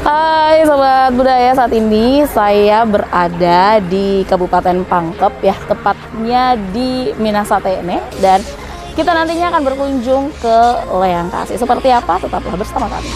Hai Sobat Budaya, saat ini saya berada di Kabupaten Pangkep ya, tepatnya di Minasatene, dan kita nantinya akan berkunjung ke Leang Kasih. Seperti apa? Tetaplah bersama kami.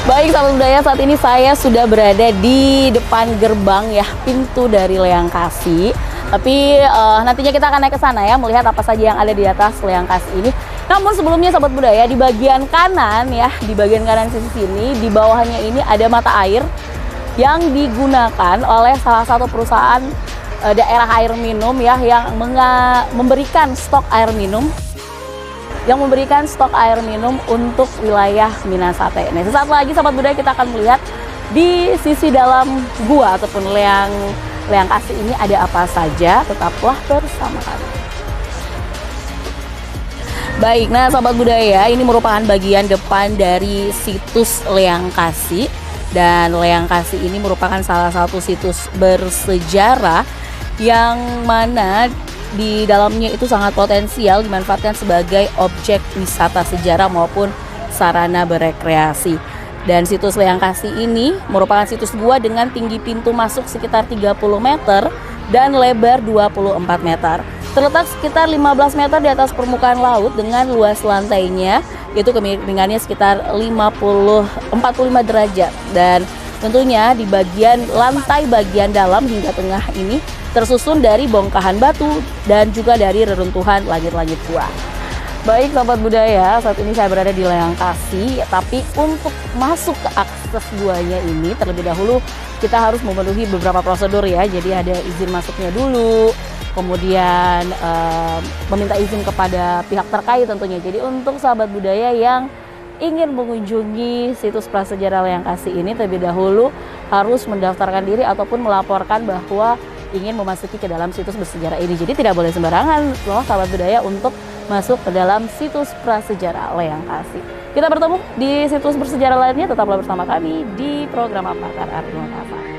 Baik Sahabat Budaya, saat ini saya sudah berada di depan gerbang ya, pintu dari Leang Kasih. Tapi nantinya kita akan naik ke sana ya, melihat apa saja yang ada di atas Leang Kasih ini. Namun sebelumnya Sahabat Budaya, di bagian kanan ya, di bagian kanan sisi sini, di bawahnya ini ada mata air yang digunakan oleh salah satu perusahaan daerah air minum ya, yang memberikan stok air minum untuk wilayah Minasatene. Sesaat lagi Sahabat Budaya kita akan melihat di sisi dalam gua ataupun Leang Kasih ini ada apa saja. Tetaplah bersama kami. Baik, nah Sahabat Budaya, ini merupakan bagian depan dari situs Leang Kasih, dan Leang Kasih ini merupakan salah satu situs bersejarah yang mana di dalamnya itu sangat potensial dimanfaatkan sebagai objek wisata sejarah maupun sarana berekreasi. Dan situs Leang Kasih ini merupakan situs gua dengan tinggi pintu masuk sekitar 30 meter dan lebar 24 meter. Terletak sekitar 15 meter di atas permukaan laut dengan luas lantainya yaitu kemiringannya sekitar 45 derajat. Dan tentunya di bagian lantai bagian dalam hingga tengah ini tersusun dari bongkahan batu dan juga dari reruntuhan langit-langit gua. Baik Sahabat Budaya, saat ini saya berada di Leang Kasih, tapi untuk masuk ke akses guanya ini terlebih dahulu kita harus memenuhi beberapa prosedur ya. Jadi ada izin masuknya dulu, kemudian meminta izin kepada pihak terkait tentunya. Jadi untuk Sahabat Budaya yang ingin mengunjungi situs prasejarah Leang Kasih ini terlebih dahulu harus mendaftarkan diri ataupun melaporkan bahwa ingin memasuki ke dalam situs bersejarah ini. Jadi tidak boleh sembarangan loh Sahabat Budaya untuk masuk ke dalam situs prasejarah Leang Kasih. Kita bertemu di situs bersejarah lainnya, tetaplah bersama kami di program Apa Kabar Arjuna Kafa.